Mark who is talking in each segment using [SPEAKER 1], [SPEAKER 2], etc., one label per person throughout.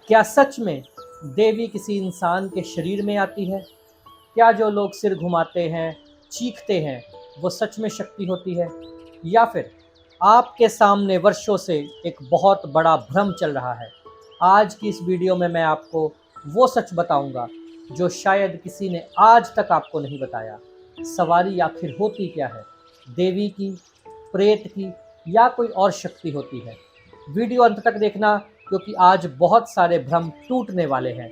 [SPEAKER 1] क्या सच में देवी किसी इंसान के शरीर में आती है? क्या जो लोग सिर घुमाते हैं, चीखते हैं, वो सच में शक्ति होती है? या फिर आपके सामने वर्षों से एक बहुत बड़ा भ्रम चल रहा है? आज की इस वीडियो में मैं आपको वो सच बताऊंगा जो शायद किसी ने आज तक आपको नहीं बताया। सवारी आखिर होती क्या है? देवी की, प्रेत की, या कोई और शक्ति होती है? वीडियो अंत तक देखना, क्योंकि आज बहुत सारे भ्रम टूटने वाले हैं।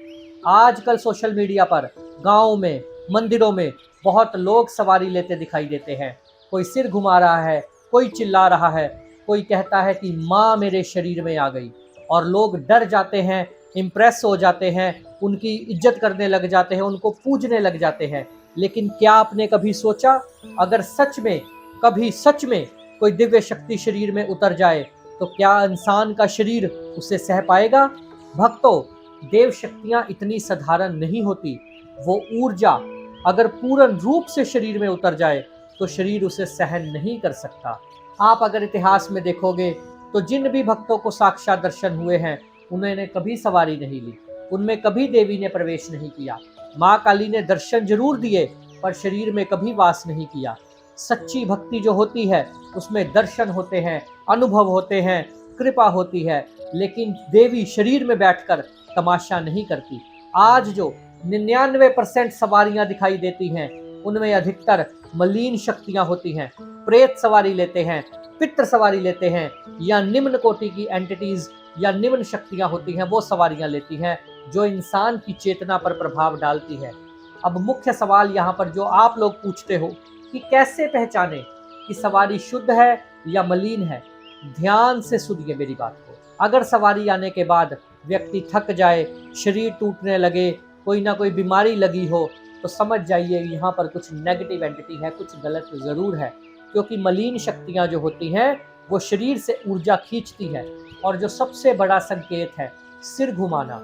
[SPEAKER 1] आजकल सोशल मीडिया पर, गाँव में, मंदिरों में बहुत लोग सवारी लेते दिखाई देते हैं। कोई सिर घुमा रहा है, कोई चिल्ला रहा है, कोई कहता है कि माँ मेरे शरीर में आ गई, और लोग डर जाते हैं, इम्प्रेस हो जाते हैं, उनकी इज्जत करने लग जाते हैं, उनको पूजने लग जाते हैं। लेकिन क्या आपने कभी सोचा, अगर सच में कोई दिव्य शक्ति शरीर में उतर जाए तो क्या इंसान का शरीर उसे सह पाएगा? भक्तों, देव शक्तियां इतनी साधारण नहीं होती। वो ऊर्जा अगर पूर्ण रूप से शरीर में उतर जाए तो शरीर उसे सहन नहीं कर सकता। आप अगर इतिहास में देखोगे तो जिन भी भक्तों को साक्षात दर्शन हुए हैं, उन्होंने कभी सवारी नहीं ली, उनमें कभी देवी ने प्रवेश नहीं किया। माँ काली ने दर्शन जरूर दिए, पर शरीर में कभी वास नहीं किया। सच्ची भक्ति जो होती है उसमें दर्शन होते हैं, अनुभव होते हैं, कृपा होती है, लेकिन देवी शरीर में बैठकर तमाशा नहीं करती। आज जो 99% सवारियां दिखाई देती हैं, उनमें अधिकतर मलिन शक्तियां होती हैं। प्रेत सवारी लेते हैं, पितृ सवारी लेते हैं, या निम्न कोटि की एंटिटीज या निम्न शक्तियां होती हैं, वो सवारियां लेती हैं जो इंसान की चेतना पर प्रभाव डालती है। अब मुख्य सवाल यहाँ पर जो आप लोग पूछते हो कि कैसे पहचाने कि सवारी शुद्ध है या मलिन है, ध्यान से सुनिए मेरी बात को। अगर सवारी आने के बाद व्यक्ति थक जाए, शरीर टूटने लगे, कोई ना कोई बीमारी लगी हो, तो समझ जाइए यहाँ पर कुछ नेगेटिव एंटिटी है, कुछ गलत जरूर है। क्योंकि मलिन शक्तियाँ जो होती हैं वो शरीर से ऊर्जा खींचती है। और जो सबसे बड़ा संकेत है, सिर घुमाना।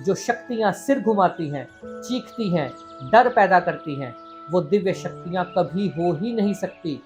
[SPEAKER 1] जो शक्तियाँ सिर घुमाती हैं, चीखती हैं, डर पैदा करती हैं, वो दिव्य शक्तियाँ कभी हो ही नहीं सकती।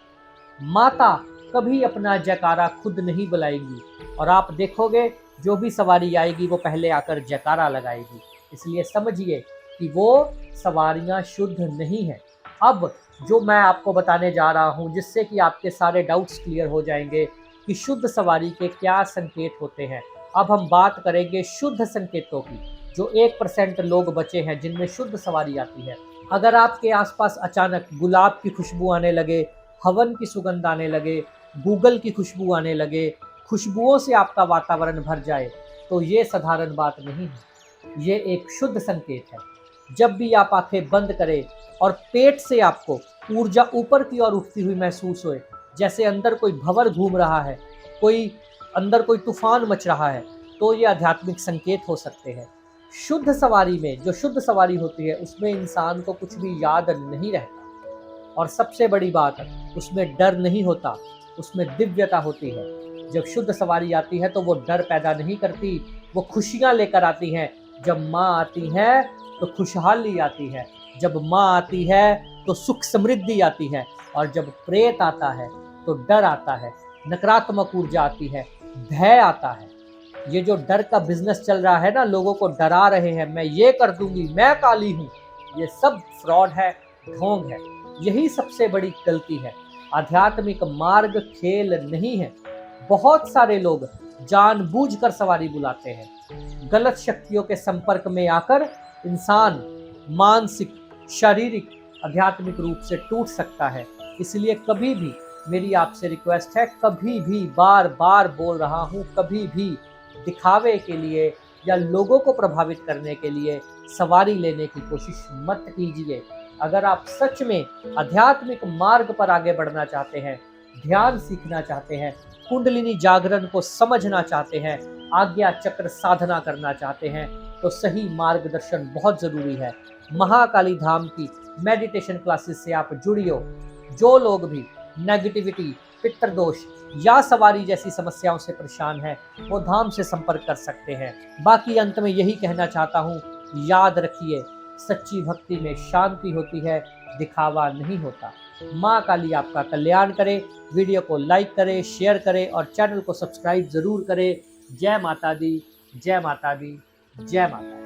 [SPEAKER 1] माता कभी अपना जयकारा खुद नहीं बुलाएगी, और आप देखोगे जो भी सवारी आएगी वो पहले आकर जयकारा लगाएगी। इसलिए समझिए कि वो सवारियां शुद्ध नहीं हैं। अब जो मैं आपको बताने जा रहा हूं, जिससे कि आपके सारे डाउट्स क्लियर हो जाएंगे कि शुद्ध सवारी के क्या संकेत होते हैं। अब हम बात करेंगे शुद्ध संकेतों की। जो 1% लोग बचे हैं जिनमें शुद्ध सवारी आती है। अगर आपके आसपास अचानक गुलाब की खुशबू आने लगे, हवन की सुगंध आने लगे, गूगल की खुशबू आने लगे, खुशबुओं से आपका वातावरण भर जाए, तो ये साधारण बात नहीं है, ये एक शुद्ध संकेत है। जब भी आप आंखें बंद करें और पेट से आपको ऊर्जा ऊपर की ओर उठती हुई महसूस होए, जैसे अंदर कोई भंवर घूम रहा है, अंदर कोई तूफान मच रहा है, तो ये आध्यात्मिक संकेत हो सकते हैं। शुद्ध सवारी में, जो शुद्ध सवारी होती है, उसमें इंसान को कुछ भी याद नहीं रहता, और सबसे बड़ी बात, उसमें डर नहीं होता, उसमें दिव्यता होती है। जब शुद्ध सवारी आती है तो वो डर पैदा नहीं करती, वो खुशियाँ लेकर आती हैं। जब माँ आती है तो खुशहाली आती है, जब माँ आती है तो सुख समृद्धि आती है, और जब प्रेत आता है तो डर आता है, नकारात्मक ऊर्जा आती है, भय आता है। ये जो डर का बिजनेस चल रहा है ना, लोगों को डरा रहे हैं, मैं ये कर दूंगी, मैं काली हूँ, ये सब फ्रॉड है, ढोंग है। यही सबसे बड़ी गलती है। आध्यात्मिक मार्ग खेल नहीं है। बहुत सारे लोग जानबूझकर सवारी बुलाते हैं। गलत शक्तियों के संपर्क में आकर इंसान मानसिक, शारीरिक, आध्यात्मिक रूप से टूट सकता है। इसलिए कभी भी मेरी आपसे रिक्वेस्ट है, कभी भी, बार बार बोल रहा हूँ, कभी भी दिखावे के लिए या लोगों को प्रभावित करने के लिए सवारी लेने की कोशिश मत कीजिए। अगर आप सच में आध्यात्मिक मार्ग पर आगे बढ़ना चाहते हैं, ध्यान सीखना चाहते हैं, कुंडलिनी जागरण को समझना चाहते हैं, आज्ञा चक्र साधना करना चाहते हैं, तो सही मार्गदर्शन बहुत जरूरी है। महाकाली धाम की मेडिटेशन क्लासेस से आप जुड़ियो। जो लोग भी नेगेटिविटी, पितृदोष या सवारी जैसी समस्याओं से परेशान हैं, वो धाम से संपर्क कर सकते हैं। बाकी अंत में यही कहना चाहता हूँ, याद रखिए, सच्ची भक्ति में शांति होती है, दिखावा नहीं होता। माँ काली आपका कल्याण करे। वीडियो को लाइक करें, शेयर करें और चैनल को सब्सक्राइब जरूर करें। जय माता दी, जय माता दी, जय माता दी।